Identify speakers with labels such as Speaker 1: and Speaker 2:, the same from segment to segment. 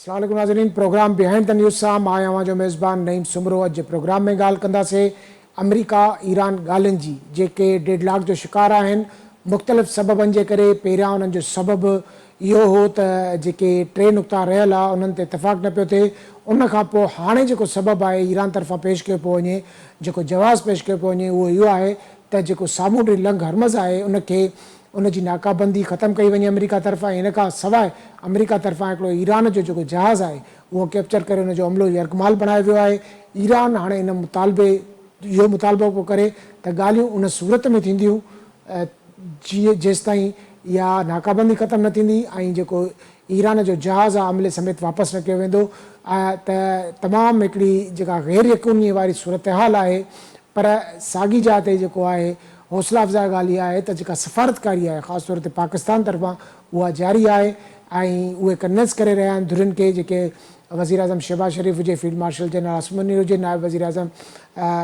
Speaker 1: अस्सलाम वालेकुम नाज़रीन, प्रोग्राम बिहाइंड द न्यूज़ सां मां आहियां जो मेज़बान नईम सुमरो। अॼु जे प्रोग्राम में ॻाल्हि कंदासीं अमेरिका ईरान ॻाल्हियुनि जी, जेके डेडलॉक जो शिकार आहिनि मुख़्तलिफ़ सबबनि जे करे। पहिरियां उन्हनि जो सबबु इहो हो त जेके टे नुक़्ता रहियल आहे उन्हनि ते इतफ़ाक़ न पियो थिए। उन खां पोइ हाणे जेको सबबु आहे ईरान तरफ़ां पेश कयो पियो वञे, जेको जवाज़ पेश कयो पियो वञे, उहो इहो आहे त जेको सामूंडी लंघ हरमज़ आहे उनखे उनजी नाकाबंदी ख़तमु कई वञे अमेरिका तरफ़ां। इन खां सवाइ अमेरिका तरफ़ां हिकिड़ो ईरान जो जेको जहाज़ आहे उहो कैप्चर करे उनजो अमलो यरगमाल बणायो वियो आहे। ईरान हाणे इन मुतालबे इहो मुतालबो पियो करे त ॻाल्हियूं उन सूरत में थींदियूं जीअं जेसिताईं इहा नाकाबंदी ख़तमु न थींदी ऐं जेको ईरान जो जहाज़ आहे अमले समेत वापसि न कयो वेंदो। त तमामु हिकिड़ी जेका गैर यकीनी वारी सूरत हाल आहे। पर साॻी जाइ ते जेको आहे हौसला अफ़ज़ा ॻाल्हि इहा आहे त जेका सफ़ारतकारी आहे ख़ासि तौर ते पाकिस्तान तरफ़ां उहा जारी आहे ऐं उहे कन्विंस करे रहिया आहिनि धुरियुनि खे, जेके वज़ीर अज़म शहबाज शरीफ़ हुजे, field marshal general Asim Munir हुजे, नायब वज़ीर अज़म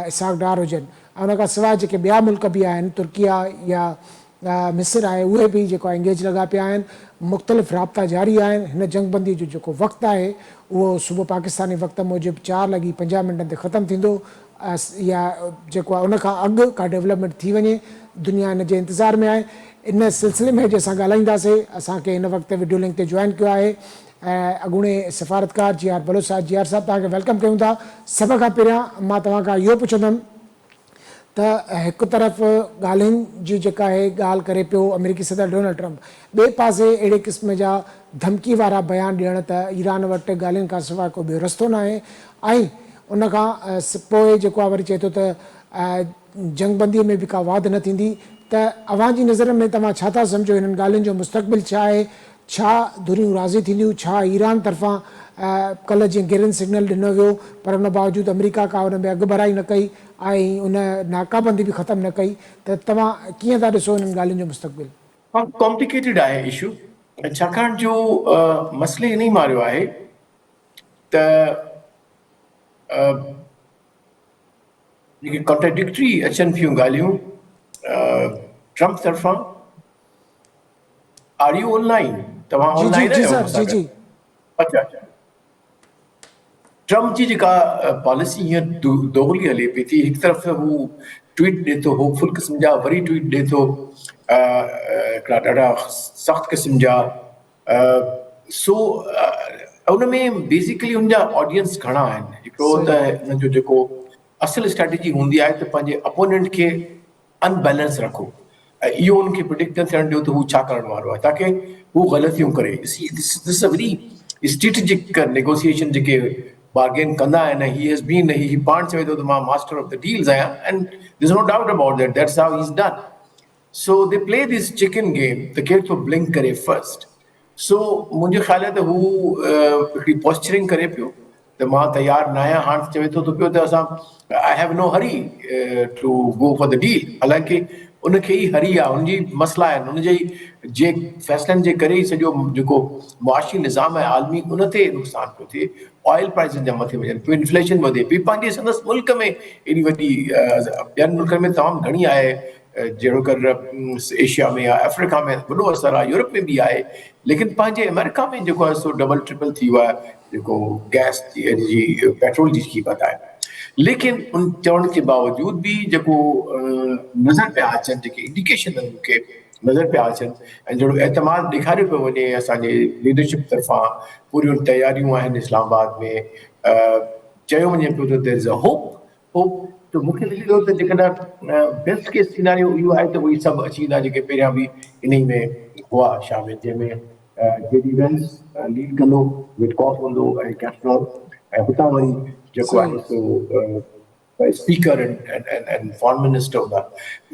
Speaker 1: इसहाक़ डार हुजनि, ऐं उन खां सवाइ जेके ॿिया मुल्क बि आहिनि, तुर्किया या मिस्र आहे, उहे बि जेको आहे एंगेज लॻा पिया आहिनि। मुख़्तलिफ़ राब्ता जारी आहिनि। हिन जंगबंदी जो जेको वक़्तु आहे उहो सुबुह पाकिस्तानी वक़्त मूजिबि 4:50 ते ख़तमु थींदो या जेको आहे उनखां अॻु का डेवलपमेंट थी वञे, दुनिया हिन जे इंतज़ार में आहे। इन सिलसिले में अॼु असां ॻाल्हाईंदासीं। असांखे हिन वक़्तु वीडियो लिंक ते जॉइन कयो आहे ऐं अॻूणे सफ़ारतकार जियार बलोच साहिब। जियार साहिबु तव्हांखे वेलकम कयूं था। सभ खां पहिरियां मां तव्हां खां इहो पुछंदुमि त हिकु तरफ़ ॻाल्हियुनि जी जेका आहे ॻाल्हि करे पियो अमेरिकी सदर डोनाल्ड ट्रंप, ॿिए पासे अहिड़े क़िस्म जा धमकी वारा बयान ॾियण त ईरान वटि ॻाल्हियुनि खां सवाइ को ॿियो रस्तो न आहे। ऐं उनखां पोइ जेको आहे वरी चए थो त जंगबंदीअ में बि का वाध न थींदी। त अवां जी नज़र में तव्हां छा था सम्झो, हिननि ॻाल्हियुनि जो मुस्तक़बिल छा आहे? छा धुरियूं राज़ी थींदियूं? छा ईरान तरफ़ां कल्ह जीअं गिरिन सिग्नल ॾिनो वियो पर उन बावजूदि अमेरिका का उन में अॻुभराई न कई ऐं उन नाकाबंदी बि ख़तमु न कई, त तव्हां कीअं था ॾिसो हिननि ॻाल्हियुनि जो मुस्तक़बिल?
Speaker 2: कॉम्प्लिकेटेड आहे इशू, छाकाणि जो मसइले इन ई मारियो आहे त जेके कॉन्ट्राडिक्टरी अचनि पियूं ॻाल्हियूं ट्रंप तरफ़ां। Are you online? तव्हां
Speaker 1: जी जी
Speaker 2: ऑनलाइन
Speaker 1: जी
Speaker 2: आहियो
Speaker 1: सर,
Speaker 2: मूंसां
Speaker 1: जी
Speaker 2: गॾु?
Speaker 1: जी।
Speaker 2: अच्छा अच्छा। ट्रंप जी जेका पॉलिसी हीअं दोगली हले पई थी, हिकु तरफ़ हू ट्वीट ॾिए थो होपफुल क़िस्म जा, वरी ट्वीट ॾिए थो हिकिड़ा ॾाढा सख़्तु क़िस्म जा। सो उन में बेसिकली हुनजा ऑडियंस घणा आहिनि। हिकिड़ो त हुन जो जेको असल स्ट्रेटेजी हूंदी आहे त पंहिंजे अपोनेंट खे अनबैलेंस रखो ऐं इहो उनखे प्रिडिक्ट न थियणु ॾियो त हू छा करण वारो आहे, ताकी हू ग़लतियूं करे। This a very strategic negotiation जेके बार्गेन कंदा आहिनि। ही पाण चवे थो त मां मास्टर ऑफ द डील्स आहियां and there is no doubt about that, that's how he is done. So they play this chicken game त केरु थो ब्लिंक करे फर्स्ट। सो मुंहिंजो ख़्यालु आहे त हू हिकिड़ी पॉस्चरिंग करे पियो त मां तयारु न आहियां। हाणे चवे थो त पियो त असां I have no hurry to go for the deal, हालांकि उनखे ई हरी आहे, उनजी मसला आहिनि, उनजे जे फ़ैसिलनि जे करे ई सॼो जेको मुआशी निज़ाम आहे आलमी उन ते नुक़सानु पियो थिए। ऑयल प्राइसिस जा मथे वञनि पियो, इन्फ्लेशन वधे पई। पंहिंजे संदसि मुल्क में एॾी वॾी ॿियनि मुल्कनि में तमामु घणी आहे, जहिड़ो कर एशिया में आहे, अफ्रीका में वॾो असरु आहे, यूरोप में बि आहे, लेकिन पंहिंजे अमेरिका में जेको आहे सो डबल ट्रिपल थी वियो आहे जेको गैस जी पेट्रोल जी क़ीमत आहे। लेकिन उन चवण जे बावजूदि बि जेको नज़र पिया अचनि, जेके इंडिकेशन मूंखे नज़र पिया अचनि ऐं जहिड़ो एतमाद ॾेखारियो पियो वञे असांजे लीडरशिप तरफ़ां, पूरियूं तयारियूं आहिनि इस्लामाबाद में, चयो वञे पियो त देयर इज़ अ होप। त मूंखे लॻे थो त जेकॾहिं बेस्ट केस सिनारियो इहो आहे त उहे सभु अची वेंदा जेके पहिरियां बि इन में हुआ शामिल, जंहिंमें जेडी वेंस लीड कंदो, विटकॉफ हूंदो ऐं कैस्ट्रोल, ऐं हुतां वरी जेको आहे सो स्पीकर एंड फॉरेन मिनिस्टर हूंदा।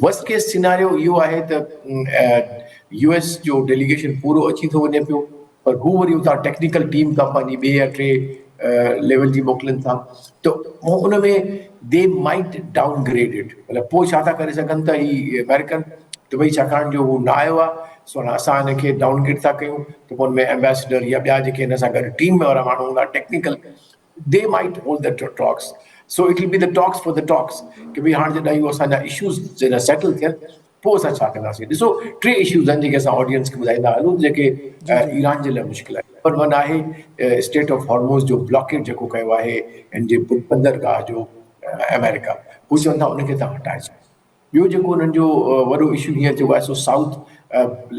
Speaker 2: वर्स्ट केस सिनारियो इहो आहे त US जो डेलीगेशन पूरो अची थो वञे पियो, पर हू वरी उतां टेक्निकल टीम था पंहिंजी ॿिए या टे लेवल जी मोकिलनि था, त उन में दे माइट डाउनग्रेडेड, मतिलबु पोइ छा था करे सघनि त ही अमेरिकन त भई छाकाणि जो हू न आयो आहे सो असां हिनखे डाउनग्रेड था कयूं, त पोइ हुन में एम्बेसडर या ॿिया जेके हिन सां गॾु टीम में वारा माण्हू हूंदा technical, they might hold the talks. So it will be the talks for the talks कि भई हाणे जॾहिं इहो असांजा इशूज़ जॾहिं सेटल थियनि त पोइ असां छा कंदासीं. ॾिसो 3 इश्यूज़ आहिनि जेके असां ऑडियंस खे ॿुधाईंदा हलूं जेके ईरान जे लाइ मुश्किल आहे. नंबर 1 आहे स्टेट ऑफ हॉर्मोज़ जो ब्लॉकेट जेको कयो आहे हिन जे बंदरगाह जो अमेरिका, हू चवनि था उनखे तव्हां हटाए छॾियो. ॿियो जेको उन्हनि जो वॾो इशू हीअं थियो आहे सो साउथ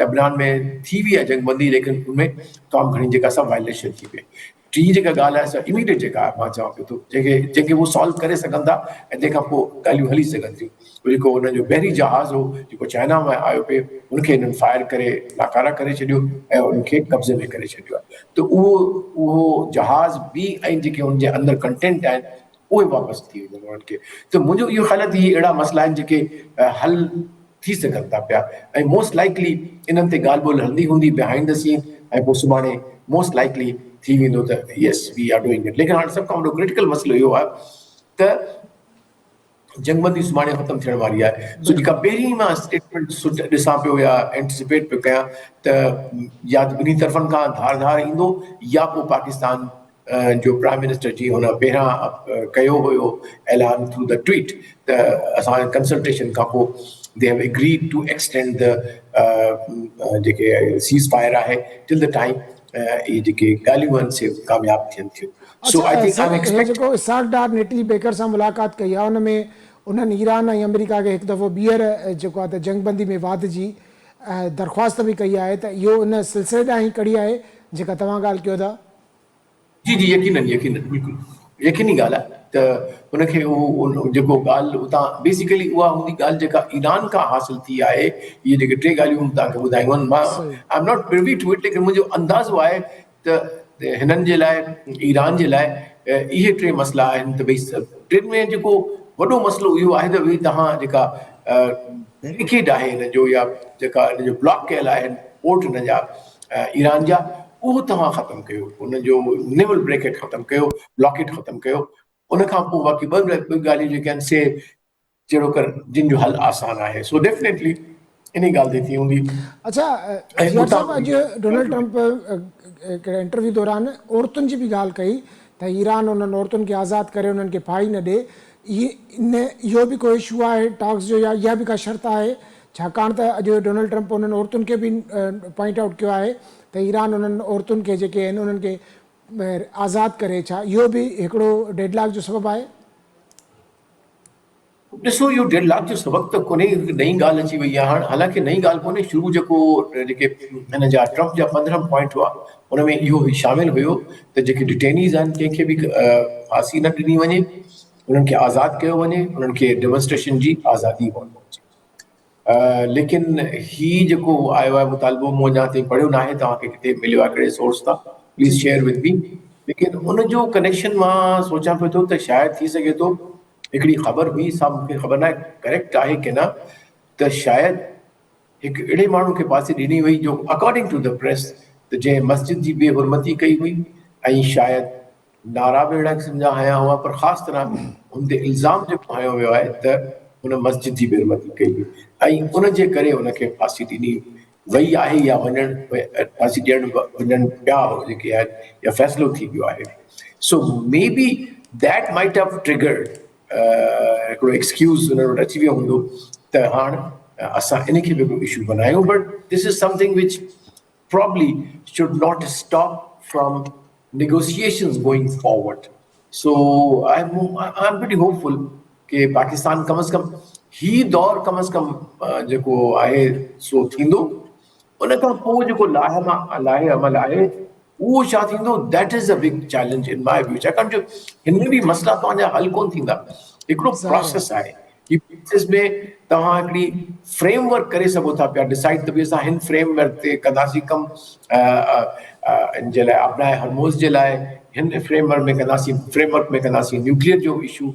Speaker 2: लेबनान में थी वई आहे जंगबंदी, लेकिन उनमें तमामु घणी जेका असां वायलेशन थी पई. टी जेका ॻाल्हि आहे असां इमीडिएट जेका मां चवां पियो थो जेके उहो सॉल्व करे सघनि था ऐं तंहिंखां पोइ ॻाल्हियूं हली सघनि थियूं. जेको हुन जो बहरी जहाज़ हो जेको चाइना में आयो पियो उनखे हिननि फायर करे नाकारा करे छॾियो ऐं उनखे कब्ज़े में करे छॾियो आहे. त उहो जहाज़ बि ऐं जेके हुनजे अंदरि कंटेंट आहिनि उहे वापसि थी वेंदनि उन्हनि खे. त मुंहिंजो इहो ख़्याल आहे त इहे अहिड़ा मसइला आहिनि जेके हल थी सघनि था पिया ऐं मोस्ट लाइकली इन्हनि ते ॻाल्हि ॿोल्हि हलंदी हूंदी बिहाइंड द सीन ऐं पोइ सुभाणे मोस्ट लाइकली थी वेंदो त यस वी आर डूइंग इट. लेकिन हाणे सभ खां वॾो क्रिटिकल मसइलो इहो आहे त जंगबंदी सुभाणे ख़तमु थियण वारी आहे. सो जेका पहिरीं मां स्टेटमेंट ॾिसां पियो या एंटिसिपेट पियो कयां त या त ॿिन्ही तरफ़नि खां धार ईंदो या पोइ पाकिस्तान जो प्राइम मिनिस्टर जी हुन पहिरां कयो हुयो ऐलान थ्रू द ट्वीट त असां कंसल्टेशन खां पोइ they have agreed to extend the जेके सीज़ फायर आहे टिल द टाइम इहे जेके ॻाल्हियूं आहिनि से कामयाबु थियनि थियूं. So I think I am expect
Speaker 1: जेको इसाक डार नेटली बेकर सां मुलाक़ात कई आहे उन में उन्हनि ईरान ऐं अमेरिका खे हिकु दफ़ो ॿीहर जेको आहे त जंगबंदी में वाध जी दरख़्वास्त बि कई आहे त इहो इन सिलसिले ॾांहुं ई कड़ी आहे जेका तव्हां ॻाल्हि कयो था.
Speaker 2: जी यकीनन बिल्कुलु यकीनी ॻाल्हि आहे त हुनखे उहो जेको ॻाल्हि उतां बेसिकली उहा हूंदी ॻाल्हि जेका ईरान खां हासिल थी आहे. इहे जेके 3 ॻाल्हियूं तव्हांखे ॿुधायूं आहिनि मां I am not privy to it, लेकिन मुंहिंजो अंदाज़ो आहे त हिननि जे लाइ ईरान जे लाइ इहे 3 मसइला आहिनि त भई 3 में जेको वॾो मसइलो इहो आहे त भई तव्हां जेका बैरिकेड आहे हिन जो या जेका हिन जो ब्लॉक कयल आहे पोर्ट हिन जा ईरान जा उहो तव्हां ख़तमु कयो. उनजो नेवल ब्रेकेट ख़तमु कयो, ब्लॉकेट ख़तमु कयो. उनखां पोइ बाक़ी ॿ ॻाल्हियूं जेके आहिनि से जहिड़ो कर जिन जो हल आसान आहे. सो डेफिनेटली इन ॻाल्हि ते थी हूंदी.
Speaker 1: अच्छा ज़ियार साहब अॼु डोनाल्ड ट्रंप हिकिड़े इंटरव्यू दौरान औरतुनि जी बि ॻाल्हि कई त ईरान उन्हनि औरतुनि खे आज़ादु करे उन्हनि खे फाही न ॾिए. इहो बि को इशू आहे टॉक्स जो या इहा बि का शर्त आहे छाकाणि त अॼु डोनाल्ड ट्रंप उन्हनि औरतुनि खे बि पॉइंट आउट कयो आहे त ईरान उन्हनि औरतुनि खे जेके आहिनि उन्हनि खे आज़ादु करे. छा इहो बि हिकिड़ो डेडलॉक जो सबबु आहे?
Speaker 2: ॾिसो इहो डेडलॉक जो सबबु त कोन्हे, नई ॻाल्हि अची वई आहे. हाणे हालांकि नई ॻाल्हि कोन्हे, शुरू जेको जेके हिन जा ट्रंप जा 15 पॉइंट हुआ उन में इहो शामिलु हुयो त जेके डिटेनीज़ आहिनि कंहिंखे बि फांसी न ॾिनी वञे, उन्हनि खे आज़ादु कयो वञे, उन्हनि खे डेमोन्स्ट्रेशन जी आज़ादी हुजे. लेकिन हीउ जेको आयो आहे मुतालबो मूं अञा ताईं पढ़ियो न आहे, तव्हांखे किथे मिलियो आहे कहिड़े सोर्स तां प्लीज़ शेयर विद मी. लेकिन उनजो कनेक्शन मां सोचां पियो थो त शायदि थी सघे थो हिकिड़ी ख़बर हुई, सा मूंखे ख़बर न आहे करेक्ट आहे की न, त शायदि हिकु अहिड़े माण्हू खे फांसी ॾिनी वई जो अकॉर्डिंग टू द प्रेस त जंहिं मस्जिद जी बेहुरमती कई हुई ऐं शायदि नारा बि अहिड़ा क़िस्म जा हया हुआ, पर ख़ासि तरह हुन ते इल्ज़ाम जेको हयो वियो आहे त हुन मस्जिद जी बेहुरमती कई हुई ऐं उनजे करे उनखे फांसी ॾिनी वई आहे या फांसी ॾियण वञनि पिया जेके आहिनि या फ़ैसिलो थी वियो आहे. सो मे बी दैट माइट हैव ट्रिगर्ड हिकिड़ो एक्सक्यूज़ हुन वटि अची वियो हूंदो त हाणे असां इनखे बि हिकिड़ो इशू बनायूं. But this is something which probably should not stop from negotiations going forward. So I'm pretty hopeful कि पाकिस्तान कम से कम ही दौर कम से कम जेको आहे सो थींदो. उन खां पोइ जेको लाहे अमल आहे उहो छा थींदो, that is a big challenge in my view. छाकाणि जो हिन में बि मसइला तव्हांजा हल कोन थींदा, हिकिड़ो प्रोसेस आहे. ही प्रोसेस में तव्हां हिकिड़ी फ्रेमवर्क करे सघो था पिया डिसाइड त भई असां हिन फ्रेमवर्क ते कंदासीं कमु इन जे लाइ अपनाए हरमोज़ जे लाइ, हिन फ्रेमवर्क में कंदासीं न्यूक्लियर जो इशू,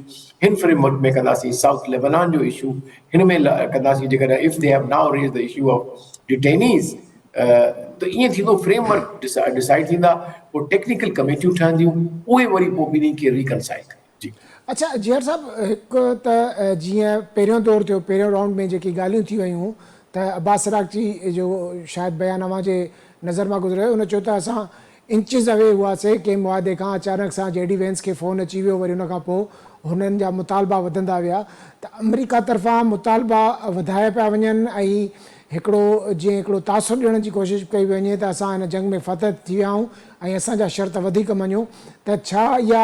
Speaker 2: हिन फ्रेमवर्क में कंदासीं साउथ लेबनान जो इशू, हिन में कंदासीं जेकॾहिं if they have now raise the issue of detainees त ईअं थींदो. फ्रेमवर्क डिसाइड थींदा, पोइ टेक्निकल कमेटियूं ठहंदियूं, उहे वरी पोइ ॿिन्ही खे रिकनसाइल कनि. जी
Speaker 1: अच्छा ज़ियार साहब, हिकु त जीअं पहिरियों दौरु थियो, पहिरियों राउंड में जेकी ॻाल्हियूं थी वियूं त अब्बास अराग़ची जो शायदि बयान अव्हां जे नज़र मां गुज़रियो, हुन चयो त असां इंचिस अवे हुआसीं कंहिं मुआदे खां अचानक सां जेडी वेंस खे फ़ोन अची वियो, वरी उन खां पोइ हुननि जा मुतालबा वधंदा विया त अमेरिका तरफ़ां मुतालबा वधाया पिया वञनि ऐं हिकिड़ो तासुर ॾियण जी कोशिशि कई वञे त असां हिन जंग में फ़तह थी विया आहियूं ऐं असांजा शर्त वधीक मञो, त छा इहा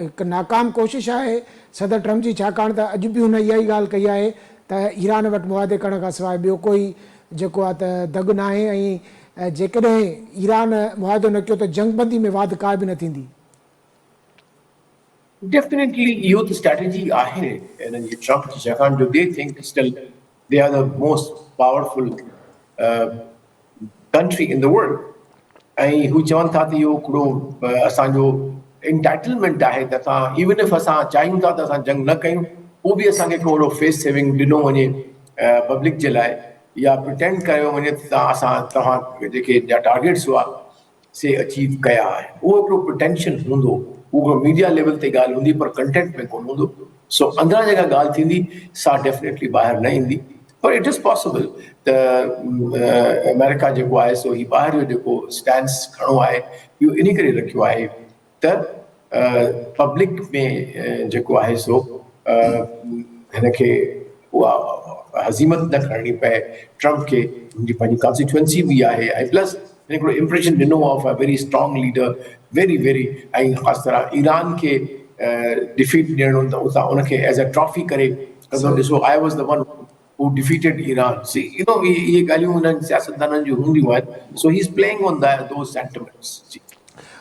Speaker 1: हिकु नाकाम कोशिशि आहे सदर ट्रम्प जी, छाकाणि त अॼु बि हुन इहा ई ॻाल्हि कई आहे त ईरान वटि मुआदे करण खां सवाइ ॿियो कोई जेको आहे त दग न आहे ऐं जेकॾहिं ईरान मुआदो न कयो त जंगबंदी में वाध का बि न थींदी?
Speaker 2: Definitely, youth strategy आहे हिननि जी ट्रम्प जी, छाकाणि जो they think still they are the most powerful country in the world. ऐं हू चवनि था त इहो हिकिड़ो असांजो इंटाइटलमेंट आहे त असां इवन इफ असां चाहियूं था त असां जंग न कयूं, उहो बि असांखे थोरो फेस सेविंग ॾिनो वञे पब्लिक जे लाइ, या प्रिटेंड कयो वञे त असां तव्हां जेके टारगेट्स हुआ से अचीव कया आहे। उहो हिकिड़ो प्रिटेंशन हूंदो, उहो मीडिया लेवल ते ॻाल्हि हूंदी पर कंटेंट में कोन हूंदो। सो अंदरां जेका ॻाल्हि थींदी सा डेफिनेटली ॿाहिरि न ईंदी, पर इट इज़ पॉसिबल त अमेरिका जेको आहे सो ही ॿाहिरि जो जेको स्टैंड्स खणो आहे इहो इन करे रखियो आहे त पब्लिक में जेको आहे सो हिनखे उहा हज़ीमत न करणी पए ट्रम्प खे, हुनजी पंहिंजी कॉन्स्टिट्यूएंसी बि आहे ऐं प्लस हिकिड़ो इम्प्रेशन ॾिनो of a very strong leader, very ऐं ख़ासि तरह ईरान खे डिफीट ॾियणो त उतां उनखे एज़ अ ट्रॉफी करे कंदो, ॾिसो I was the one who defeated Iran. See, ये ॻाल्हियूं हुननि सियासतदाननि जूं हूंदियूं आहिनि, so he is playing on those sentiments.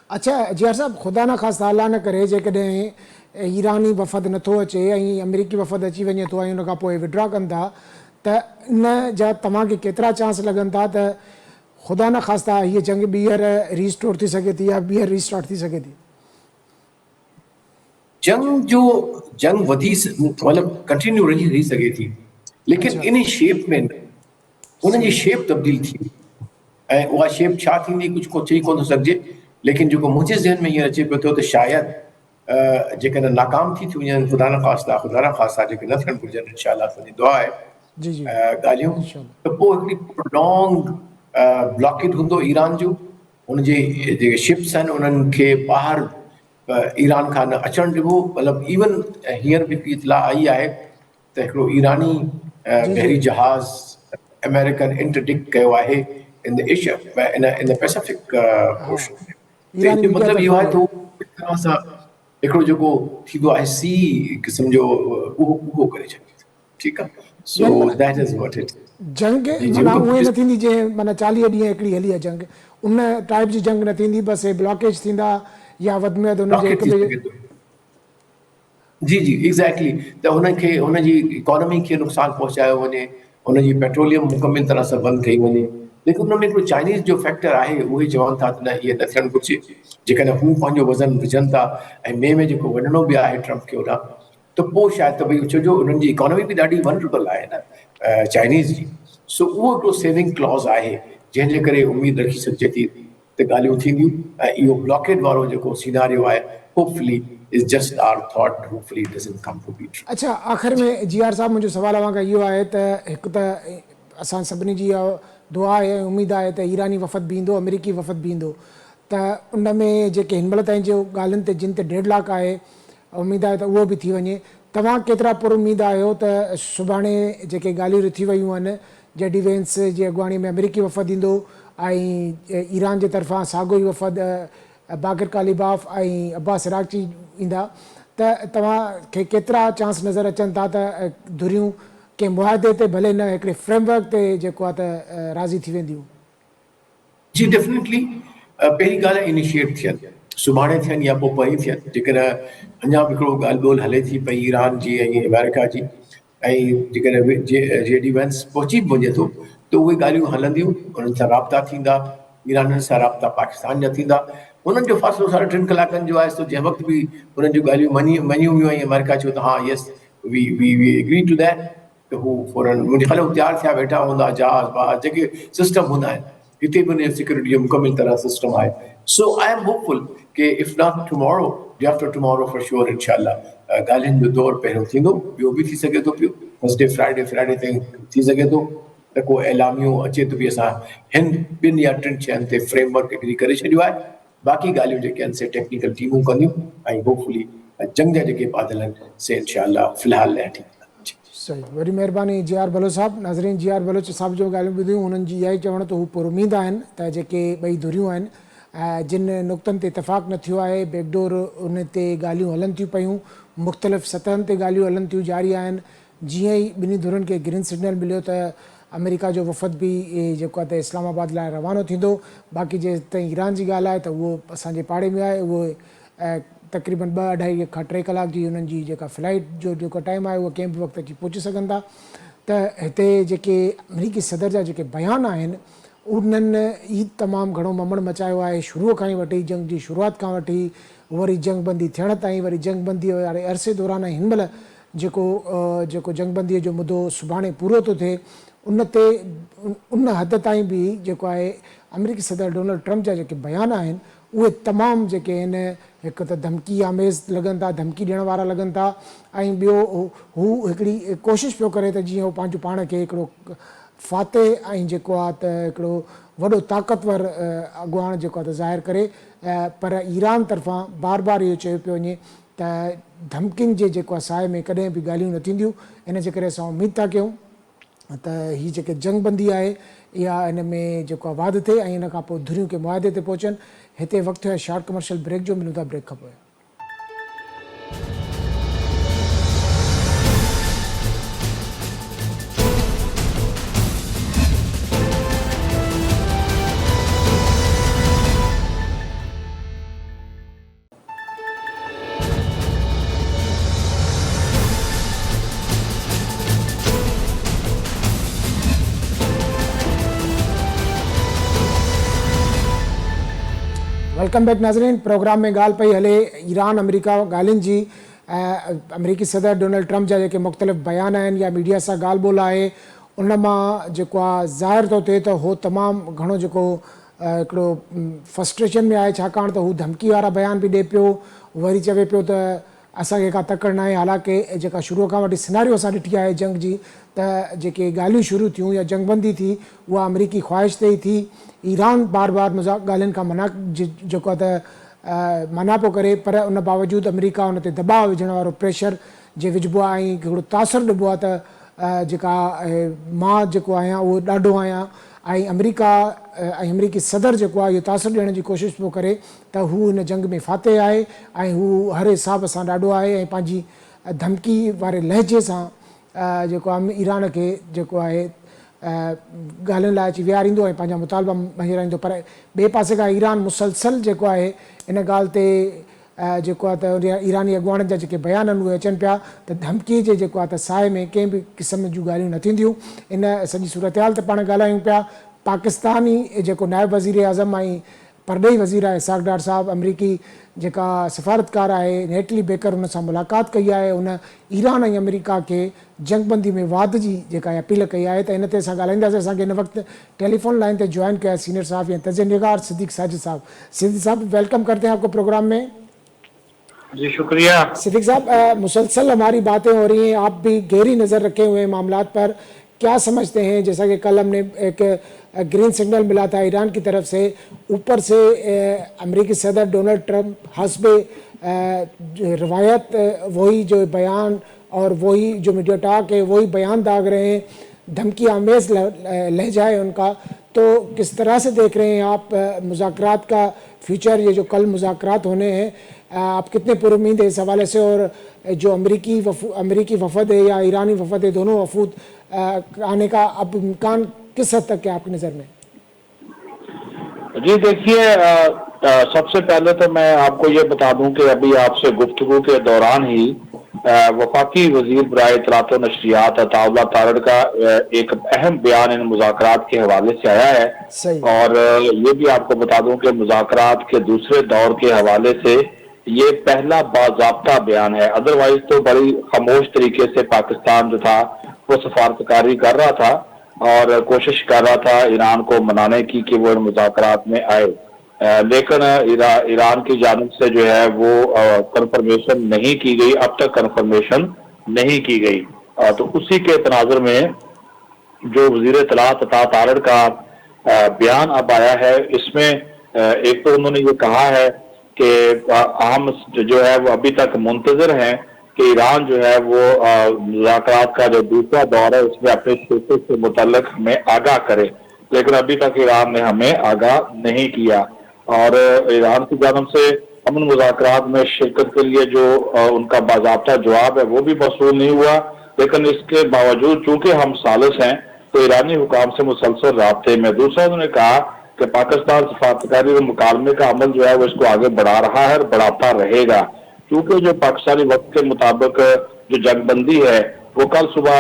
Speaker 1: अच्छा जियार साहब, ख़ुदा न ख़ासि अल्लाह न करे जेकॾहिं ईरानी वफ़द नथो अचे ऐं अमेरिकी वफ़द अची वञे थो ऐं उन खां पोइ विड्रॉ कनि था, त इन जा तव्हांखे केतिरा चांस लॻनि था त ख़ुदा न ख़ासि हीअ जंग ॿीहर रीस्टोर थी सघे थी या ॿीहर रीस्टार्ट थी सघे थी?
Speaker 2: जंग वधी मतिलबु कंटिन्यू रही सघे थी, लेकिन इन शेप में उनजी शेप तब्दील थी, ऐं उहा शेप छा थींदी कुझु को चई कोन थो सघिजे, लेकिन जेको मुंहिंजे ज़हन में हींअर अचे पियो थो त शायदि जेकॾहिं नाकाम थी वञनि, ख़ुदा न ख़ासि जेके न थियणु घुरिजनि, इंशाअल्लाह तुंहिंजी दुआ आहे ॻाल्हियूं, त पोइ हिकिड़ी प्रोलॉन्ग ब्लॉकेट हूंदो ईरान जो, हुनजे जेके शिप्स आहिनि उन्हनि खे ॿाहिरि ईरान खां न अचणु ॾिबो। मतिलबु इवन हींअर बि हिकिड़ी इतलाह आई आहे त हिकिड़ो ईरानी बहरी जहाज़ अमेरिकन इंटरडिक्ट कयो आहे in the Asia in the Pacific ocean में। त मतिलबु इहो आहे त हिकु तरह सां हिकिड़ो जेको थींदो आहे सी क़िस्म जो उहो करे छॾे, ठीकु आहे। So that is what it
Speaker 1: जंग माना उहे न थींदी जीअं माना 40 ॾींहं हिकिड़ी हली आहे जंग, उन टाइप जी जंग न थींदी, बसि हे ब्लॉकेज थींदा या वधि में वधि हुनजे
Speaker 2: जी जी एग्ज़ैक्टली, त हुनखे हुनजी इकोनॉमी खे नुक़सानु पहुचायो वञे, हुनजी पेट्रोलियम मुकमिल तरह सां बंदि कई वञे, लेकिन हुन में हिकिड़ो चाइनीज़ जो फैक्टर आहे, उहे चवनि था त न इहे न थियणु घुरिजे। जेकॾहिं हू पंहिंजो वज़न विझनि था ऐं में जेको वञिणो बि आहे ट्रम्प खे होॾां, त पोइ शायदि त भई छो जो हुननि जी इकोनॉमी बि ॾाढी वनरेबल आहे न चाइनीज़ जी, सो उहो हिकिड़ो सेविंग क्लॉज आहे जंहिंजे करे उमेदु रखी सघिजे थी त ॻाल्हियूं थींदियूं, ऐं इहो ब्लॉकेट वारो जेको सिनारियो आहे hopefully is just our thought, hopefully it doesn't come to be true.
Speaker 1: अच्छा आख़िर में जीआर साहब, मुंहिंजो सुवाल अव्हां खां इहो आहे त हिकु त असां सभिनी जी दुआ आहे ऐं उमेदु आहे त ईरानी वफ़द बि ईंदो, अमेरिकी वफ़द बि ईंदो, त उन में जेके हिन महिल ताईं जो ॻाल्हियुनि ते जिन ते 1.5 लाख आहे, उमेदु आहे त उहो बि थी वञे। तव्हां केतिरा पुर उमेदु आहियो त सुभाणे जेके ॻाल्हियूं रिथी वियूं आहिनि, जेडी वेंस जी अॻुवाणी में अमेरिकी वफ़द ईंदो ऐं ईरान जे तरफ़ां साॻियो ई वफ़द बाक़िर कालिबाफ ऐं अब्बास इराक़ची ईंदा, त तव्हांखे केतिरा चांस नज़र अचनि था त धुरियूं कंहिं मुआदे ते भले न हिकिड़े फ्रेमवर्क ते जेको आहे त राज़ी थी वेंदियूं?
Speaker 2: जी डेफिनेटली, पहिरीं ॻाल्हि आहे इनिशिएट थियनि, सुभाणे थियनि या पोइ परीं थियनि। जेकॾहिं अञा बि हिकिड़ो ॻाल्हि ॿोल हले थी पई ईरान जी ऐं अमेरिका जी, ऐं जेकॾहिं जेडी वेंस पहुची बि वञे थो त उहे ॻाल्हियूं हलंदियूं, उन्हनि सां राब्ता थींदा, ईराननि सां राब्ता पाकिस्तान जा थींदा। उन्हनि जो फ़ासिलो 3.5 कलाकनि जो आहे, सो जंहिं वक़्तु बि उन्हनि जूं ॻाल्हियूं मञियूं वियूं ऐं अमेरिका चयो त हा यस वी एग्री टू दैट, त हू फौरन मुंहिंजे ख़्याल में तयारु थिया वेठा हूंदा, जहाज़ वहाज़ जेके सिस्टम हूंदा आहिनि, हिते बि उन सिक्योरिटी जो मुकमिल तरह सिस्टम आहे। सो आई एम होपफुल कि if not tomorrow, day after tomorrow for sure इंशाअल्लाह ॻाल्हियुनि जो दौर पहिरियों थींदो, ॿियो बि थी सघे थो पियो, थर्सडे फ्राइडे ताईं थी सघे थो, त को एलामियो अचे थो बि असां हिन 2 या 3 शयुनि ते फ्रेमवर्क एग्री करे छॾियो आहे। बाक़ी ॻाल्हियूं जेके आहिनि से टेक्निकल टीमूं कंदियूं ऐं होपफुली जंग जा जेके बादल आहिनि से इंशाअल्लाह फ़िलहाल लाइ ठीकु।
Speaker 1: सही, वॾी महिरबानी जी आर बलोच साहब। नाज़रीन, जी आर बलोच साहब जो ॻाल्हियूं ॿुधियूं, हुननि जी इहा ई चवण त हू पुरुमीद आहिनि त जेके ॿई धुरियूं आहिनि जिन नुक़्तनि ते इतफ़ाक़ न थियो आहे, बैकडोर उन ते ॻाल्हियूं हलनि थियूं पियूं, मुख़्तलिफ़ सतहनि ते ॻाल्हियूं हलनि थियूं, जारी आहिनि। जीअं ई ॿिन्ही धुरियुनि खे ग्रीन सिग्नल मिलियो त अमेरिका जो वफ़द बि जेको आहे त इस्लामाबाद लाइ रवानो थींदो। बाक़ी जेसि ताईं ईरान जी ॻाल्हि आहे त उहो असांजे पाड़े में आहे, उहो तक़रीबन 2-2.5 खां 3 कलाक जी उन्हनि जी जेका फ्लाइट जो जेको टाइम आहे उहो कंहिं बि वक़्तु अची पहुची सघनि था। त हिते जेके अमरीकी सदर जा जेके बयान आहिनि उन्हनि ई तमामु घणो ममड़ मचायो आहे, शुरूअ खां ई वठी जंग जी शुरूआति खां वठी वरी जंग बंदी थियण ताईं, वरी जंग बंदीअ वारे अरसे दौरान हिन महिल जेको जंग बंदीअ जो मुदो सुभाणे पूरो थो थिए, उन ते उन हद ताईं बि जेको आहे अमरीकी सदर डोनाल्ड ट्रम्प जा जेके बयान आहिनि उहे तमामु जेके आहिनि हिकु त धमकी आमेज़ लॻनि था, धमकी ॾियण वारा लॻनि था, ऐं ॿियो हू हिकिड़ी कोशिशि पियो करे त जीअं हू पंहिंजो पाण खे हिकिड़ो फ़ातेह ऐं जेको आहे त हिकिड़ो वॾो ताक़तवर अॻुवाण जेको आहे त ज़ाहिर करे, पर ईरान तरफ़ां बार बार इहो चयो पियो वञे त धमकियुनि जे जेको आहे साए में कॾहिं बि ॻाल्हियूं न थींदियूं। इन जे करे असां उमेदु था कयूं त हीअ जेके जंग बंदी आहे इहा इन में जेको आहे वाध थिए ऐं इन खां पोइ धुरियूं के मुआदे ते पहुचनि। हिते वक़्तु आहे शॉर्ट कमर्शियल ब्रेक जो, मिलूं था ब्रेक खां पोइ। वेलकम बैक नाज़रीन। प्रोग्राम में ॻाल्हि पई हले ईरान अमेरिका ॻाल्हियुनि जी। अमरीकी सदर डोनाल्ड ट्रम्प जा जेके मुख़्तलिफ़ बयान आहिनि या मीडिया सां ॻाल्हि ॿोल आहे उन मां जेको आहे ज़ाहिर थो थिए त हो तमामु घणो जेको हिकिड़ो फ्रस्ट्रेशन में आहे, छाकाणि त हू धमकी वारा बयान बि ॾिए पियो, वरी चवे पियो त असांखे का तकड़ न आहे। हालांकि जेका शुरूअ खां वठी सिनारियो असां ॾिठी आहे जंग जी, त जेके ॻाल्हियूं शुरू थियूं या जंगबंदी थी उहा अमरीकी ख़्वाहिश ते ई थी। ईरान बार बार ॻाल्हियुनि खां मना जेको आहे त मना पियो करे, पर उन बावजूदि अमरीका उन ते दॿाउ विझण वारो प्रेशर जे विझिबो आहे ऐं हिकिड़ो तासुरु ॾिबो आहे त जेका मां जेको आहियां उहो ॾाढो आहियां, ऐं अमरीका ऐं अमरीकी सदर जेको आहे इहो तासुरु ॾियण जी कोशिशि पियो करे त हू हिन जंग में फ़ातेह आहे ऐं हू हर हिसाब सां ॾाढो आहे ऐं पंहिंजी धमकी वारे लहजे सां जेको आहे ईरान खे जेको आहे ॻाल्हियुनि लाइ अची विहारींदो ऐं पंहिंजा मुतालबा हीराईंदो। पर ॿिए पासे खां ईरान मुसलसल जेको आहे इन ॻाल्हि ते जेको आहे त ईरानी अॻुवाणनि जा जेके बयान आहिनि उहे अचनि पिया त धमकीअ जे जेको आहे त साए में कंहिं बि क़िस्म जूं ॻाल्हियूं न थींदियूं। इन सॼी सूरत हाल ते पाण ॻाल्हायूं पिया। पाकिस्तानी जेको नायब वज़ीर आज़म ऐं परॾेही वज़ीर आहे इसहाक़ डार साहब, अमरीकी जेका सफ़ारतकार आहे नेटली बेकर, हुन सां मुलाक़ात कई आहे। उन ईरान ऐं अमरीका खे जंगबंदी में वाध जी जेका अपील कई आहे। त इन ते असां ॻाल्हाईंदासीं। असांखे हिन वक़्तु टेलीफोन लाइन ते ज्वाइन किया है सीनियर साहब या तजनिगार सिद्दीक साजिद साहब। सिद्दीक साहब वेलकम करते हैं आपको प्रोग्राम में।
Speaker 3: जी शुक्रिया।
Speaker 1: सिद्दीक साहब, मुसलसल हमारी बातें हो रही हैं, आप भी गहरी नज़र रखे हुए हैं मामलात पर, क्या समझते हैं? जैसा कि कल हमने एक ग्रीन सिग्नल मिला था ईरान की तरफ से, ऊपर से अमेरिकी सदर डोनाल्ड ट्रम्प हस्बे रवायत वही जो बयान और वही जो मीडिया टॉक है वही बयान दाग रहे हैं, धमकी आमेज़ लहजा है उनका। तो किस तरह से देख रहे हैं आप मुज़ाकरात का फ्यूचर? ये जो कल मुज़ाकरात होने हैं, आप कितने पुरुमीद हैं इस हवाले से? और जो अमरीकी वफद है या ईरानी वफद है, दोनों वफूद आने का अब इम्कान किस हद तक है आपकी नज़र में?
Speaker 3: जी देखिए, सबसे पहले तो मैं आपको ये बता दूं कि अभी आपसे गुफ्तगू के दौरान ही वफाकी वजीर बराए इत्तलात व नशरियात अताउल्लाह तारड़ का एक अहम बयान इन मुज़ाकरात के हवाले से आया है। और ये भी आपको बता दूं कि मुज़ाकरात के दूसरे दौर के हवाले से ये पहला बाज़ाब्ता बयान है। अदरवाइज तो बड़ी खामोश तरीके से पाकिस्तान जो था वो सफारतकारी कर रहा था और कोशिश कर रहा था ईरान को मनाने की कि वो मुज़ाकरात में आए, लेकिन ईरान की जानिब से जो है वो कंफर्मेशन नहीं की गई, अब तक कंफर्मेशन नहीं की गई। तो उसी के तनाजुर में جو وزیر اطلاعات عطا تارڑ کا بیان اب آیا ہے، اس میں ایک تو انہوں نے یہ کہا ہے کہ ہم جو ہے وہ ابھی تک منتظر ہیں کہ ایران جو ہے وہ مذاکرات کا جو دوسرا دور ہے اس میں اپنے اسٹیٹس سے متعلق ہمیں آگاہ کرے، لیکن ابھی تک ایران نے ہمیں آگاہ نہیں کیا، اور ایران کی جانب سے امن مذاکرات میں شرکت کے لیے جو ان کا باضابطہ جواب ہے وہ بھی موصول نہیں ہوا۔ لیکن اس کے باوجود چونکہ ہم ثالث ہیں تو ایرانی حکام سے مسلسل رابطے میں۔ دوسرا انہوں نے کہا کہ پاکستان سفارتکاری اور مکالمے کا عمل جو ہے وہ اس کو آگے بڑھا رہا ہے اور بڑھاتا رہے گا، کیونکہ جو پاکستانی وقت کے مطابق جو جنگ بندی ہے وہ کل صبح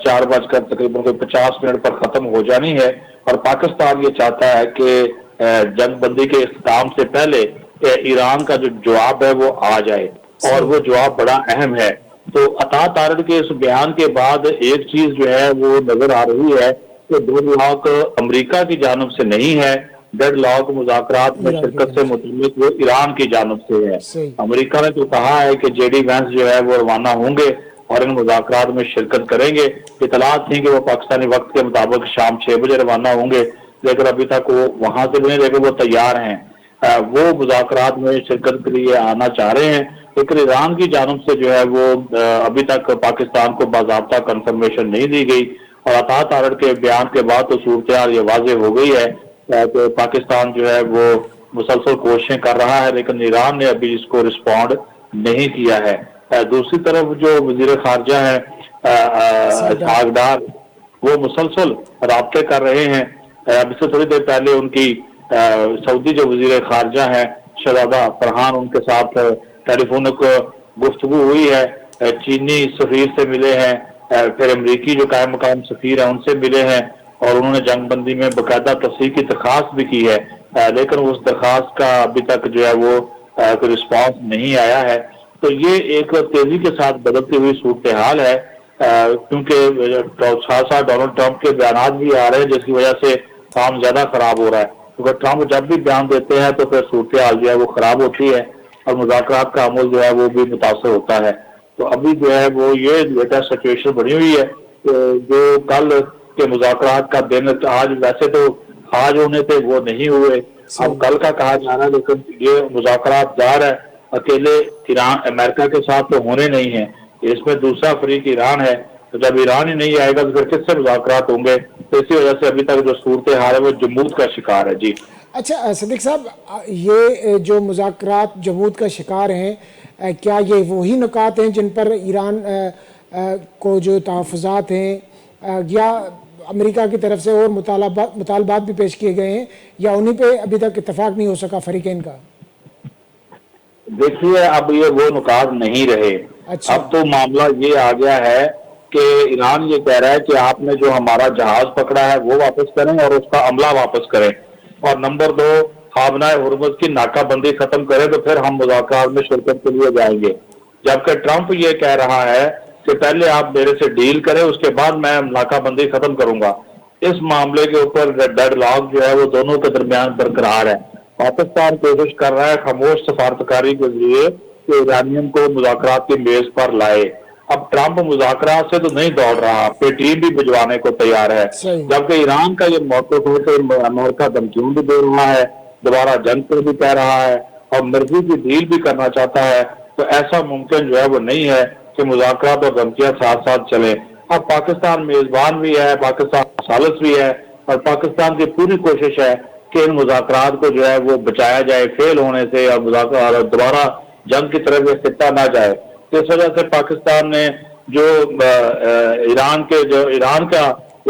Speaker 3: 4 تقریباً 50 پر ختم ہو جانی ہے، اور پاکستان یہ چاہتا ہے کہ جنگ بندی کے اختتام سے پہلے ایران کا جو جواب ہے وہ آ جائے، اور وہ جواب بڑا اہم ہے۔ تو عطا تارڑ کے اس بیان کے بعد ایک چیز جو ہے وہ نظر آ رہی ہے کہ ڈیڈ لاک امریکہ کی جانب سے نہیں ہے، ڈیڈ لاک مذاکرات میں شرکت سے متعلق وہ ایران کی جانب سے ہے۔
Speaker 1: صحیح۔
Speaker 3: امریکہ نے تو کہا ہے کہ جے ڈی وینس جو ہے وہ روانہ ہوں گے اور ان مذاکرات میں شرکت کریں گے، اطلاعات تھیں کہ وہ پاکستانی وقت کے مطابق شام 6 بجے روانہ ہوں گے، لیکن ابھی تک وہ وہاں سے بھی نہیں، لیکن وہ تیار ہیں، وہ مذاکرات میں شرکت کے لیے آنا چاہ رہے ہیں، لیکن ایران کی جانب سے جو ہے وہ ابھی تک پاکستان کو باضابطہ کنفرمیشن نہیں دی گئی، اور عطا تارڑ کے بیان کے بعد تو صورتحال یہ واضح ہو گئی ہے کہ پاکستان جو ہے وہ مسلسل کوششیں کر رہا ہے، لیکن ایران نے ابھی اس کو رسپونڈ نہیں کیا ہے۔ دوسری طرف جو وزیر خارجہ ہیں اسحاق ڈار، وہ مسلسل رابطے کر رہے ہیں۔ اب سے تھوڑی دیر پہلے ان کی سعودی جو وزیر خارجہ ہیں شہزادہ فرحان، ان کے ساتھ ٹیلی فونک گفتگو ہوئی ہے، چینی سفیر سے ملے ہیں، پھر امریکی جو قائم مقام سفیر ہیں ان سے ملے ہیں، اور انہوں نے جنگ بندی میں باقاعدہ تصحیح کی درخواست بھی کی ہے، لیکن اس درخواست کا ابھی تک جو ہے وہ کوئی رسپانس نہیں آیا ہے۔ تو یہ ایک تیزی کے ساتھ بدلتی ہوئی صورتحال ہے، کیونکہ ساتھ ساتھ ڈونلڈ ٹرمپ کے بیانات بھی آ رہے ہیں جس کی وجہ سے کام زیادہ خراب ہو رہا ہے، کیونکہ ٹرمپ جب بھی بیان دیتے ہیں تو پھر صورتحال جو ہے وہ خراب ہوتی ہے اور مذاکرات کا عمل جو ہے وہ بھی متاثر ہوتا ہے۔ تو ابھی جو ہے وہ یہ لیٹسٹ سچویشن بنی ہوئی ہے کہ جو کل کے مذاکرات کا دن آج ویسے تو آج ہونے تھے وہ نہیں ہوئے، اب کل کا کہا جا رہا ہے، لیکن یہ مذاکرات دار ہے، اکیلے ایران امریکہ کے ساتھ تو ہونے نہیں ہیں، اس میں دوسرا فریق ایران ہے، تو جب ایران ہی نہیں آئے گا تو پھر کس سے مذاکرات ہوں گے؟ تو اسی وجہ سے ابھی تک جو صورتحال ہے وہ جمود کا شکار ہے۔ جی
Speaker 1: اچھا صدیق صاحب، یہ جو مذاکرات جمود کا شکار ہیں، کیا یہ وہی نکات ہیں جن پر ایران کو جو تحفظات ہیں یا امریکہ کی طرف سے اور مطالبات بھی پیش کیے گئے ہیں، یا انہی پہ ابھی تک اتفاق نہیں ہو سکا فریقین کا؟
Speaker 3: دیکھیے اب یہ وہ نکات نہیں رہے، اب تو معاملہ یہ آ گیا ہے کہ ایران یہ کہہ رہا ہے کہ آپ نے جو ہمارا جہاز پکڑا ہے وہ واپس کریں اور اس کا عملہ واپس کریں، اور نمبر 2 خامنہ ہرمز کی ناکہ بندی ختم کریں تو پھر ہم مذاکرات میں شرکت کے لیے جائیں گے، جبکہ ٹرمپ یہ کہہ رہا ہے کہ پہلے آپ میرے سے ڈیل کریں اس کے بعد میں ناکہ بندی ختم کروں گا۔ اس معاملے کے اوپر ڈیڈ لاک جو ہے وہ دونوں کے درمیان برقرار ہے۔ پاکستان کوشش کر رہا ہے خاموش سفارتکاری کے ذریعے کہ ایرانین کو مذاکرات کی میز پر لائے۔ اب ٹرمپ مذاکرات سے تو نہیں دوڑ رہا، پھر ٹیم بھی بھجوانے کو تیار ہے، جبکہ ایران کا یہ موقف ہے کہ امریکہ دھمکیوں بھی دے رہا ہے، دوبارہ جنگ پر بھی کہہ رہا ہے اور مرضی کی ڈیل بھی کرنا چاہتا ہے، تو ایسا ممکن جو ہے وہ نہیں ہے کہ مذاکرات اور دھمکیاں ساتھ ساتھ چلیں۔ اب پاکستان میزبان بھی ہے، پاکستان ثالث بھی ہے، اور پاکستان کی پوری کوشش ہے کہ ان مذاکرات کو جو ہے وہ بچایا جائے فیل ہونے سے، اور دوبارہ جنگ کی طرف یہ خطہ نہ جائے۔ اس وجہ سے پاکستان نے جو ایران کا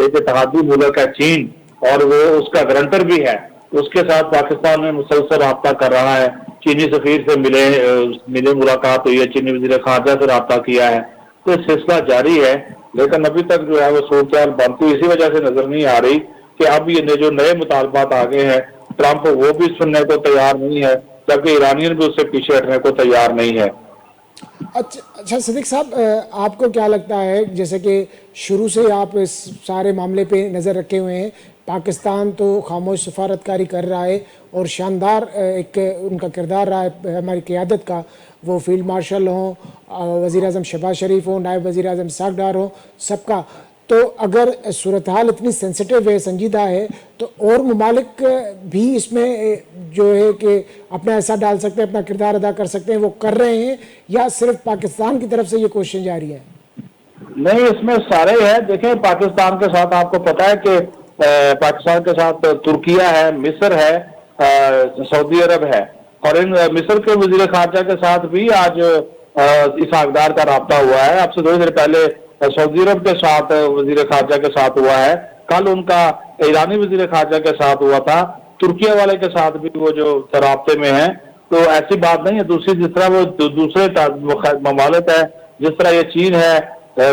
Speaker 3: ایک اتحادی ملک ہے چین، اور وہ اس کا گرنٹر بھی ہے، اس کے ساتھ پاکستان میں مسلسل رابطہ کر رہا ہے، چینی سفیر سے ملے ملاقات ہوئی ہے، چینی وزیر خارجہ سے رابطہ کیا ہے، تو یہ سلسلہ جاری ہے، لیکن ابھی تک جو ہے وہ صورتحال بنتی اسی وجہ سے نظر نہیں آ رہی کہ اب یہ جو نئے مطالبات آگے ہیں ٹرمپ وہ بھی سننے کو تیار نہیں ہے، جبکہ ایرانیین بھی اس سے پیچھے ہٹنے کو تیار نہیں ہے۔
Speaker 1: اچھا صدیق صاحب، آپ کو کیا لگتا ہے، جیسے کہ شروع سے آپ اس سارے معاملے پہ نظر رکھے ہوئے ہیں، پاکستان تو خاموش سفارتکاری کر رہا ہے اور شاندار ایک ان کا کردار رہا ہے ہماری قیادت کا، وہ فیلڈ مارشل ہوں، وزیر اعظم شہباز شریف ہوں، نائب وزیر اعظم اسحاق ڈار ہوں، سب کا تو اگر صورتحال اتنی سینسٹیو ہے, سنجیدہ ہے, تو اور ممالک بھی اس میں جو ہے کہ اپنا حصہ ڈال سکتے ہیں, اپنا کردار ادا کر سکتے ہیں, وہ کر رہے ہیں یا صرف پاکستان کی طرف سے یہ کوششیں جاری ہیں؟
Speaker 3: نہیں, اس میں سارے ہیں. دیکھیں پاکستان کے ساتھ آپ کو پتا ہے کہ پاکستان کے ساتھ ترکیہ ہے, مصر ہے, سعودی عرب ہے, اور ان مصر کے وزیر خارجہ کے ساتھ بھی آج اس اقدار کا رابطہ ہوا ہے. اب سے 2 دن پہلے سعودی عرب کے ساتھ وزیر خارجہ کے ساتھ ہوا ہے, کل ان کا ایرانی وزیر خارجہ کے ساتھ ہوا تھا, ترکیہ والے کے ساتھ بھی وہ جو رابطے میں ہیں. تو ایسی بات نہیں ہے. دوسری جس طرح وہ دوسرے ممالک ہے, جس طرح یہ چین ہے,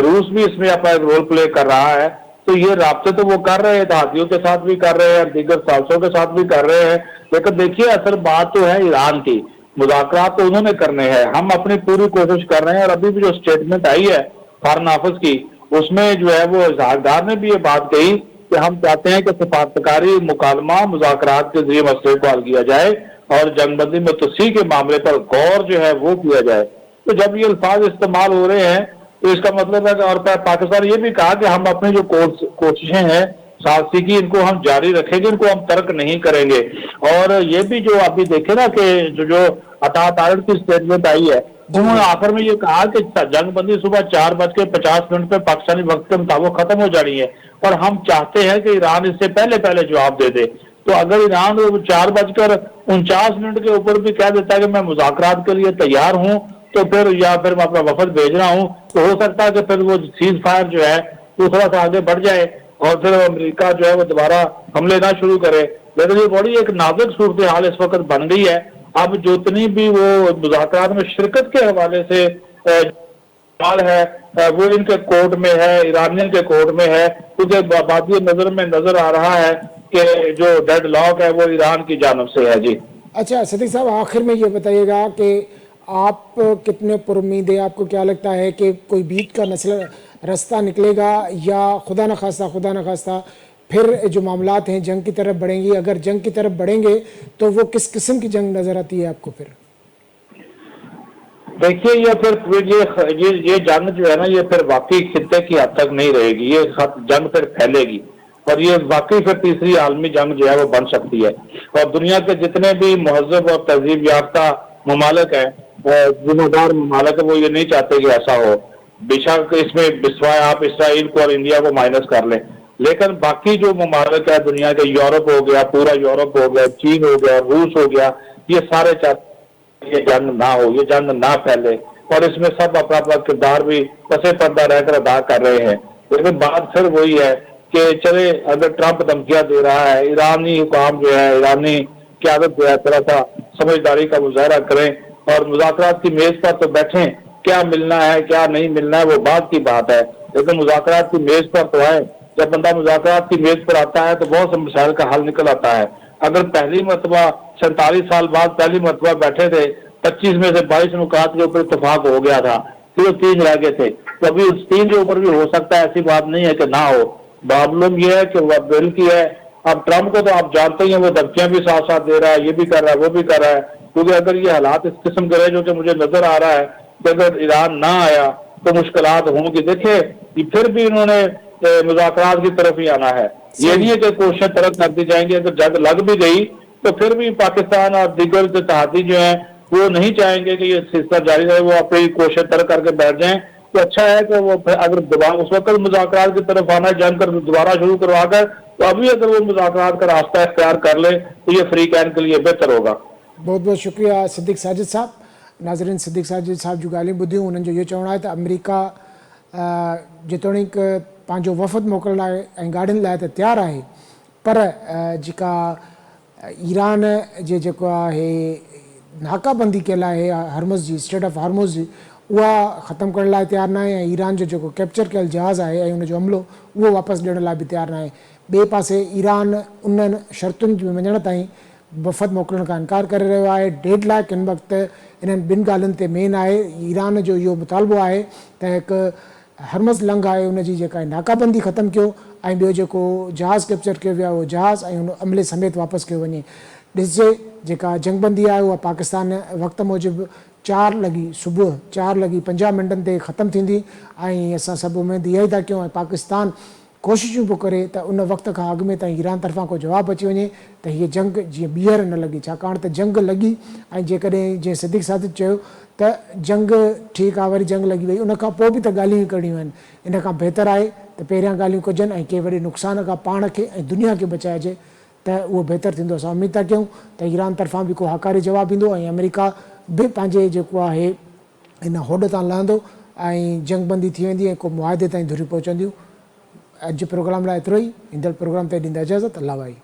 Speaker 3: روس بھی اس میں اپنا رول پلے کر رہا ہے. تو یہ رابطے تو وہ کر رہے ہیں, اتحادیوں کے ساتھ بھی کر رہے ہیں, دیگر سازشوں کے ساتھ بھی کر رہے ہیں. لیکن دیکھیے اصل بات تو ہے ایران کی, مذاکرات تو انہوں نے کرنے ہیں, ہم اپنی پوری کوشش کر رہے ہیں. اور ابھی بھی جو اسٹیٹمنٹ آئی ہے فارن آفس کی, اس میں جو ہے وہ اظہاردار نے بھی یہ بات کہی کہ ہم چاہتے ہیں کہ سفارتکاری مکالمہ مذاکرات کے ذریعے مسئلے کو حل کیا جائے اور جنگ بندی میں توسیع کے معاملے پر غور جو ہے وہ کیا جائے. تو جب یہ الفاظ استعمال ہو رہے ہیں تو اس کا مطلب ہے کہ, اور پاکستان یہ بھی کہا کہ ہم اپنی جو کوششیں ہیں سازشی کی, ان کو ہم جاری رکھیں گے, ان کو ہم ترک نہیں کریں گے. اور یہ بھی جو ابھی دیکھیں نا کہ جو عطا طارق کی اسٹیٹمنٹ آئی ہے, انہوں نے آخر میں یہ کہا کہ جنگ بندی صبح 4:50 پہ پاکستانی وقت کے مطابق ختم ہو جانی ہے, اور ہم چاہتے ہیں کہ ایران اس سے پہلے جواب دے دے. تو اگر ایران 4:49 کے اوپر بھی کہہ دیتا ہے کہ میں مذاکرات کے لیے تیار ہوں, تو پھر یا پھر میں اپنا وفد بھیج رہا ہوں, تو ہو سکتا ہے کہ پھر وہ سیز فائر جو ہے وہ تھوڑا سا آگے بڑھ جائے اور پھر امریکہ جو ہے وہ دوبارہ حملے نہ شروع کرے. لیکن یہ بڑی ایک نازک صورتحال اس وقت بن گئی ہے. اب جتنی بھی وہ مذاکرات میں شرکت کے حوالے سے ہے وہ ان کے کورٹ میں ہے, ایرانین کے کورٹ میں ہے, کیونکہ بادی نظر میں نظر آ رہا ہے کہ جو ڈیڈ لاک ہے وہ ایران کی جانب سے ہے. جی
Speaker 1: اچھا صدیق صاحب, آخر میں یہ بتائیے گا کہ آپ کتنے پر امید ہیں, آپ کو کیا لگتا ہے کہ کوئی بیچ کا رستہ نکلے گا, یا خدا نخواستہ پھر جو معاملات ہیں جنگ کی طرف بڑھیں گی؟ اگر جنگ کی طرف بڑھیں گے تو وہ کس قسم کی جنگ نظر آتی ہے آپ کو پھر؟
Speaker 3: دیکھیے یہ جنگ جو ہے نا, یہ پھر واقعی خطے کی حد تک نہیں رہے گی, یہ جنگ پھر پھیلے گی, اور یہ واقعی پھر تیسری عالمی جنگ جو ہے وہ بن سکتی ہے. اور دنیا کے جتنے بھی مہذب اور تہذیب یافتہ ممالک ہیں, ذمہ دار ممالک ہیں, وہ یہ نہیں چاہتے کہ ایسا ہو. بے شک اس میں بسوائے آپ اسرائیل کو اور انڈیا کو مائنس کر لیں, لیکن باقی جو ممالک ہے دنیا کے, یورپ ہو گیا, پورا یورپ ہو گیا, چین ہو گیا, روس ہو گیا, یہ سارے چاہتے یہ جنگ نہ ہو, یہ جنگ نہ پھیلے, اور اس میں سب اپنا اپنا کردار بھی پس پردہ رہ کر ادا کر رہے ہیں. لیکن بات پھر وہی ہے کہ چلے اگر ٹرمپ دھمکیاں دے رہا ہے, ایرانی حکام جو ہے, ایرانی قیادت جو ہے تھوڑا سا سمجھداری کا مظاہرہ کریں اور مذاکرات کی میز پر تو بیٹھیں. کیا ملنا ہے کیا نہیں ملنا ہے وہ بات کی بات ہے, لیکن مذاکرات کی میز پر تو آئے. جب بندہ مذاکرات کی میز پر آتا ہے تو بہت سے مسائل کا حل نکل آتا ہے. اگر پہلی مرتبہ 47 سال بعد پہلی مرتبہ بیٹھے تھے, 25 میں سے 22 نکات کے اوپر اتفاق ہو گیا تھا, پھر 3 رہ گئے تھے, تو ابھی اس 3 کے اوپر بھی ہو سکتا ہے, ایسی بات نہیں ہے کہ نہ ہو. معلوم یہ ہے کہ وہ بل کی ہے. اب ٹرمپ کو تو آپ جانتے ہیں, وہ دھمکیاں بھی ساتھ ساتھ دے رہا ہے, یہ بھی کر رہا ہے, وہ بھی کر رہا ہے. کیونکہ اگر یہ حالات اس قسم کے رہے جو کہ مجھے نظر آ رہا ہے کہ اگر ایران نہ آیا تو مشکلات ہوں گی. دیکھیں پھر بھی انہوں نے مذاکرات کی طرف ہی آنا ہے, یہ نہیں ہے کہ کوششیں ترک کر دی جائیں گی. اگر جنگ لگ بھی گئی تو پھر بھی پاکستان اور دیگر اتحادی جو ہیں وہ نہیں چاہیں گے کہ یہ سلسلہ جاری رہے, وہ اپنی کوششیں ترک کر کے بیٹھ جائیں. تو اچھا ہے کہ وہ اگر دوبارہ اس وقت مذاکرات کی طرف آنا ہے, جنگ کر دوبارہ شروع کروا کر, تو ابھی اگر وہ مذاکرات کا راستہ اختیار کر لے تو یہ فری کین کے لیے بہتر ہوگا.
Speaker 1: بہت بہت شکریہ صدیق ساجد صاحب. ناظرین, صدیق ساجد صاحب جو ॻाल्हियूं ॿुधियूं उन्हनि जो इहो चवणु आहे त अमेरिका जेतोणीकि पंहिंजो वफ़द मोकिलण लाइ ऐं गाॾियुनि लाइ त तयारु आहे, पर जेका ईरान जे जेको आहे नाकाबंदी कयल आहे हर्मुज़ जी, स्ट्रेट ऑफ हर्मुज़ जी, उहा ख़तमु करण लाइ तयारु न आहे. ऐं ईरान जो जेको कैप्चर कयल जहाज़ आहे ऐं उनजो हमिलो उहो वापसि ॾियण लाइ बि तयारु न आहे. ॿिए पासे ईरान उन्हनि शर्तुनि में वञण ताईं वफ़द मोकिलण खां इनकार करे रहियो आहे. डेडलॉक हिन वक़्तु इन्हनि ॿिनि ॻाल्हियुनि ते मेन आहे. ईरान जो इहो मुतालबो आहे त हिकु हर्मज़ लंघ आहे उनजी जेका नाकाबंदी ख़तमु कयो, ऐं ॿियो जेको जहाज़ कैप्चर कयो वियो आहे उहो जहाज़ ऐं उन अमले समेत वापसि कयो वञे. ॾिसजे जेका जंगबंदी आहे उहा पाकिस्तान वक़्त मूजिबि 4 लॻी सुबुह 4:50 ते ख़तमु थींदी ऐं असां सभु उमेद इहा ई था कयूं ऐं पाकिस्तान कोशिशूं पियो करे त उन वक़्त खां अॻु में ताईं ईरान तरफ़ां को जवाबु अची वञे त हीअ जंग जीअं ॿीहर न लॻे, छाकाणि त जंग लॻी ऐं जेकॾहिं जीअं सिद्दीक़ सादिक़ चयो त जंग ठीकु आहे, वरी जंग लॻी वई, उन खां पोइ बि त ॻाल्हियूं करणियूं आहिनि। इन खां बहितर आहे त पहिरियां ॻाल्हियूं कजनि ऐं के वरी नुक़सान खां पाण खे ऐं दुनिया खे बचाइजे त उहो बहितर थींदो। असां उमेद था कयूं त ईरान तरफ़ां बि को हकारी जवाबु ईंदो ऐं अमेरिका बि पंहिंजे जेको आहे इन होॾ तां लहंदो ऐं जंग बंदी थी वेंदी ऐं को मुआदे ताईं धुरियूं पहुचंदियूं। अॼु प्रोग्राम लाइ एतिरो ई, ईंदड़ प्रोग्राम ते ॾींदा इजाज़त। अल्लाह भाई।